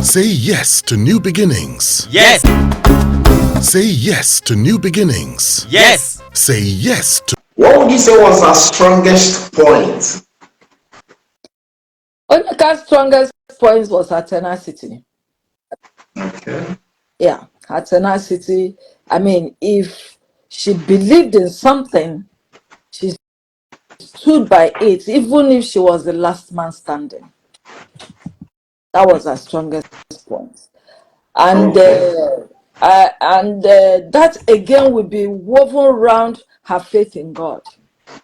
Say yes to new beginnings. Yes. Say yes to new beginnings. Yes. Say yes to... What would you say was her strongest point? Onyeka's strongest point was her tenacity. Okay. Yeah, her tenacity. I mean, if she believed in something, she stood by it, even if she was the last man standing. That was her strongest point. And that again will be woven around her faith in God.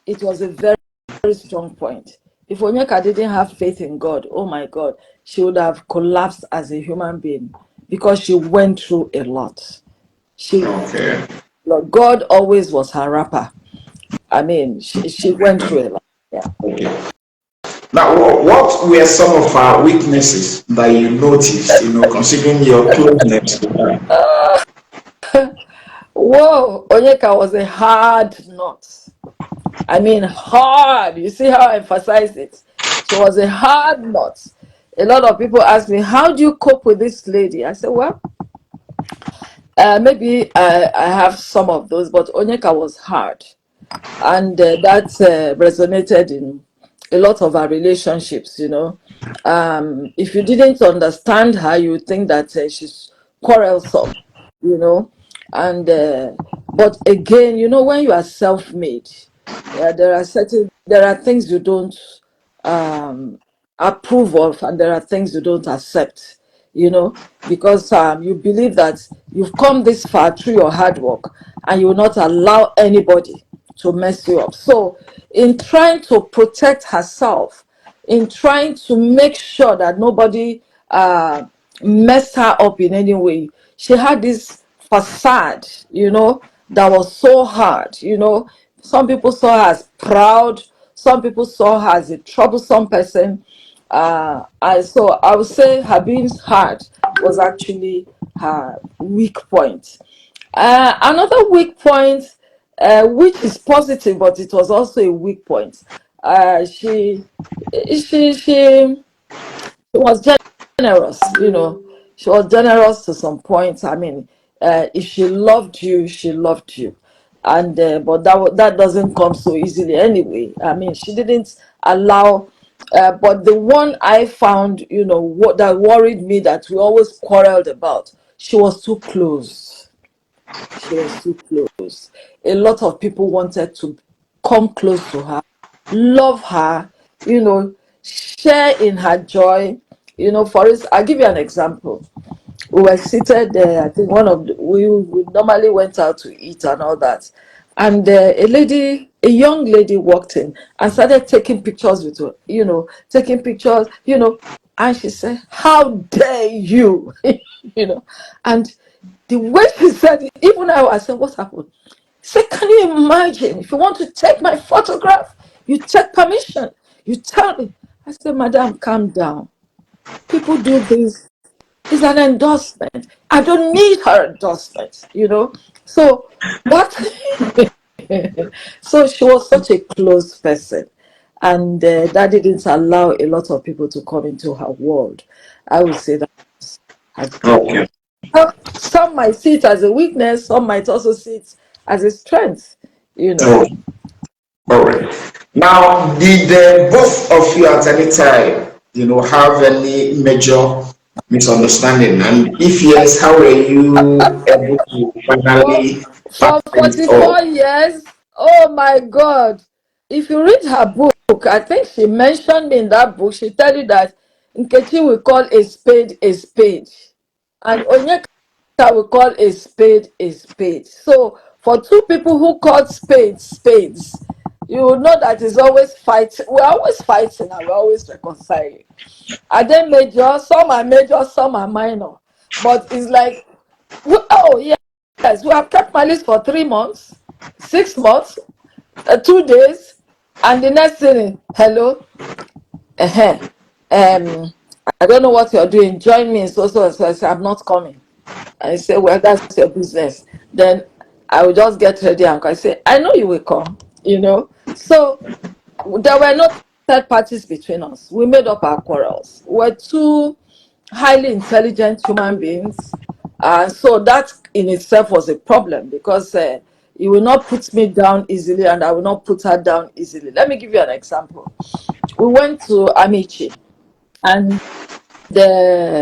It was a very, very strong point. If Onyeka didn't have faith in God, oh my God, she would have collapsed as a human being because she went through a lot. God always was her rapper. I mean, she went through a lot. Yeah. Okay. Now, what were some of her weaknesses that you noticed, considering your closeness to her? Whoa, Onyeka was a hard nut. I mean, hard. You see how I emphasize it? She was a hard nut. A lot of people ask me, how do you cope with this lady? I said, well, maybe I have some of those, but Onyeka was hard. And that resonated in a lot of our relationships, If you didn't understand her, you would think that she's quarrelsome, And but again, when you are self-made, there are things you don't approve of, and there are things you don't accept, because you believe that you've come this far through your hard work, and you will not allow anybody to mess you up. So in trying to protect herself, in trying to make sure that nobody messed her up in any way, she had this facade, that was so hard. Some people saw her as proud, some people saw her as a troublesome person. So I would say her being hard was actually her weak point. Another weak point, which is positive, but it was also a weak point. She was generous, She was generous to some point. I mean, if she loved you, she loved you, and but that doesn't come so easily anyway. I mean, she didn't allow. But the one I found, what that worried me, that we always quarreled about, she was too close. She was too close. A lot of people wanted to come close to her, love her, share in her joy. For instance, I'll give you an example. We were seated there. I think we normally went out to eat and all that. And a young lady walked in and started taking pictures with her, taking pictures, and she said, "How dare you?" And the way she said it, even I said, "What happened?" She said, "Can you imagine? If you want to take my photograph, you take permission. You tell me." I said, "Madam, calm down. People do this. It's an endorsement. I don't need her endorsement, So what?" So she was such a close person, and that didn't allow a lot of people to come into her world. I would say that Okay. some might see it as a weakness, some might also see it as a strength, Oh, all right. Now, did both of you at any time, have any major misunderstanding? And if yes, how were you able to finally For pattern it all? 44 years, oh my God. If you read her book, I think she mentioned in that book, she tell you that Nkechi will call a spade a spade. And Onyeka will call a spade a spade. So for two people who call spades spades, you will know that it's always fighting. We're always fighting and we're always reconciling. Are they major? Some are major, some are minor. But it's like, oh yes, we have kept my list for 3 months, 6 months, 2 days, and the next thing, hello, I don't know what you're doing. Join me in so. I say, I'm not coming. I say, well, that's your business. Then I will just get ready and I say, I know you will come, So there were no third parties between us. We made up our quarrels. We're two highly intelligent human beings. So that in itself was a problem because he will not put me down easily and I will not put her down easily. Let me give you an example. We went to Amici and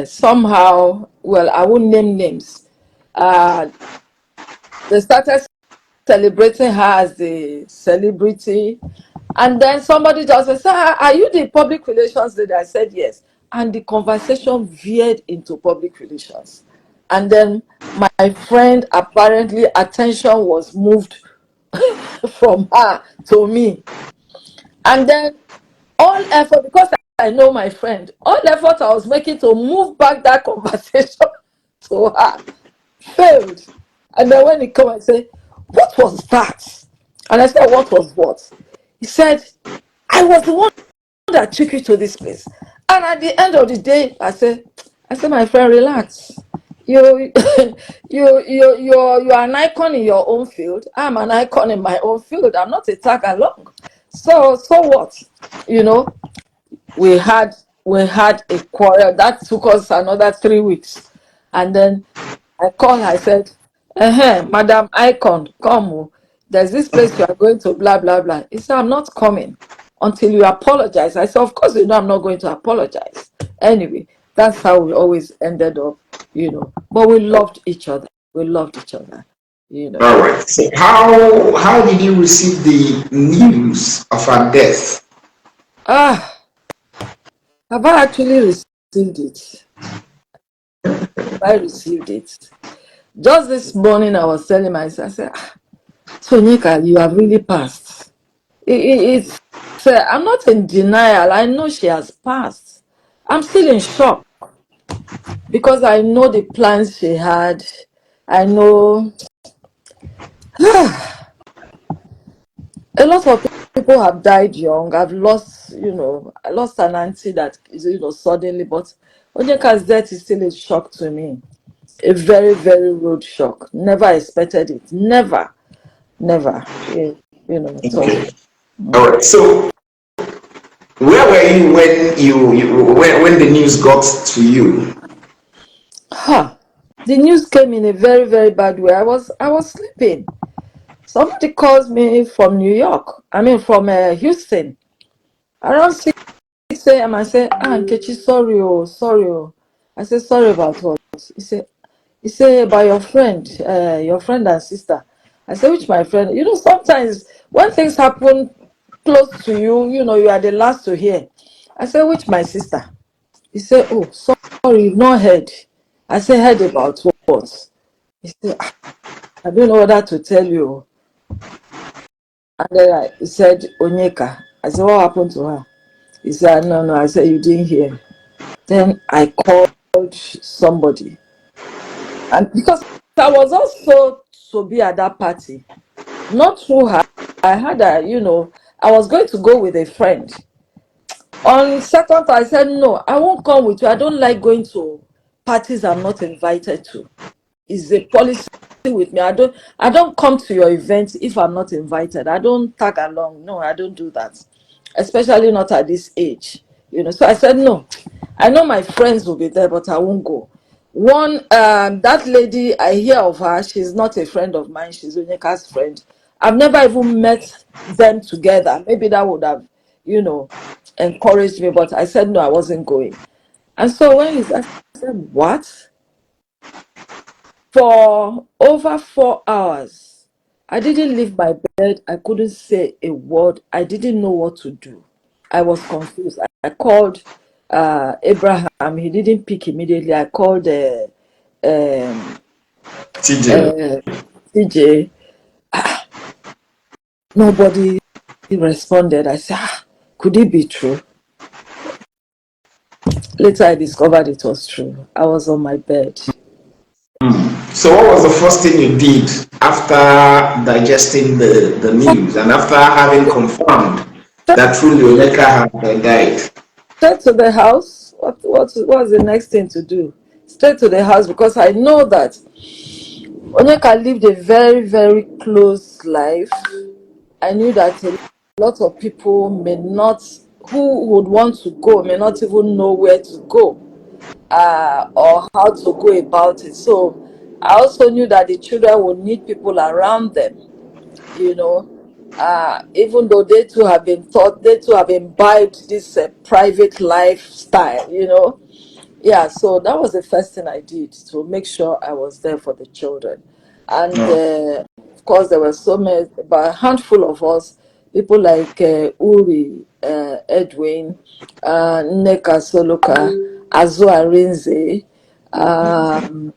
somehow, well, I won't name names. Uh, they started celebrating her as the celebrity. And then somebody just said, "Sir, are you the public relations lady?" I said, "Yes." And the conversation veered into public relations. And then my friend, apparently, attention was moved from her to me. And then all effort, because I know my friend, all effort I was making to move back that conversation to her failed. And then when he came and said, "What was that?" And I said, "What was what?" He said, "I was the one that took you to this place." And at the end of the day, I said, "My friend, relax. You, you're an icon in your own field. I'm an icon in my own field. I'm not a tag along. So what? You know, we had we had a quarrel that took us another 3 weeks, and then I called her. I said, Madam Icon, come. There's this place you are going to, blah, blah, blah." He said, "I'm not coming until you apologize." I said, "Of course, you know I'm not going to apologize." Anyway, that's how we always ended up. But we loved each other. We loved each other. All right. So how did you receive the news of her death? Ah, have I actually received it? I received it. Just this morning, I was telling myself, I said, "So, Onyeka, you have really passed." It's I'm not in denial. I know she has passed. I'm still in shock because I know the plans she had. I know a lot of people have died young. I lost an auntie that suddenly, but Onyeka's death is still a shock to me. A very, very rude shock. Never expected it. Never, never. At all. Okay. All right. So where were you when when the news got to you? Huh. The news came in a very, very bad way. I was sleeping. Somebody calls me from New York. I mean, from Houston. Around 6 a.m. I said, Nkechi, sorry, oh, sorry, oh. I said, "Sorry about what?" He said, "About your friend and sister." I said, "Which my friend?" Sometimes when things happen close to you, you are the last to hear. I said, "Which my sister?" He said, "Oh, sorry, you've not heard." I said, "Heard about what?" He said, "I don't know whether to tell you." And then he said, "Onyeka." I said, "What happened to her?" He said, "No, no." I said, "You didn't hear." Then I called somebody. And because I was also to be at that party, not through her, I had I was going to go with a friend. On second, I said, "No, I won't come with you. I don't like going to parties I'm not invited to. Is a policy with me. I don't come to your event if I'm not invited. I don't tag along. No, I don't do that. Especially not at this age. So I said, "No. I know my friends will be there, but I won't go." That lady, I hear of her. She's not a friend of mine. She's Onyeka's friend. I've never even met them together. Maybe that would have, you know, encouraged me, but I said no, I wasn't going. And so when he said, I said, "What?" For over 4 hours, I didn't leave my bed. I couldn't say a word. I didn't know what to do. I was confused. I called Abraham. He didn't pick immediately. I called um, TJ. uh, CJ. Nobody responded. I said, could it be true? Later, I discovered it was true. I was on my bed. So what was the first thing you did after digesting the news and after having confirmed that truly Onyeka had died? Straight to the house. What's the next thing to do? Straight to the house because I know that Onyeka lived a very, very close life. I knew that a lot of people who would want to go may not even know where to go. or how to go about it. So I also knew that the children would need people around them, you know, even though they too have been taught, they too have imbibed this private lifestyle, Yeah, so that was the first thing I did to make sure I was there for the children. And No. of course, there were so many, about a handful of us, people like Uri, Edwin, Nneka Soluka, Azu Arinze,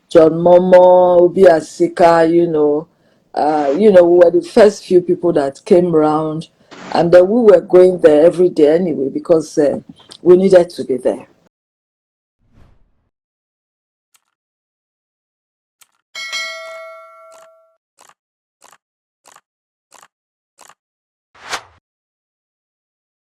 John Momo, Obi Asika, we were the first few people that came round, and we were going there every day anyway because we needed to be there.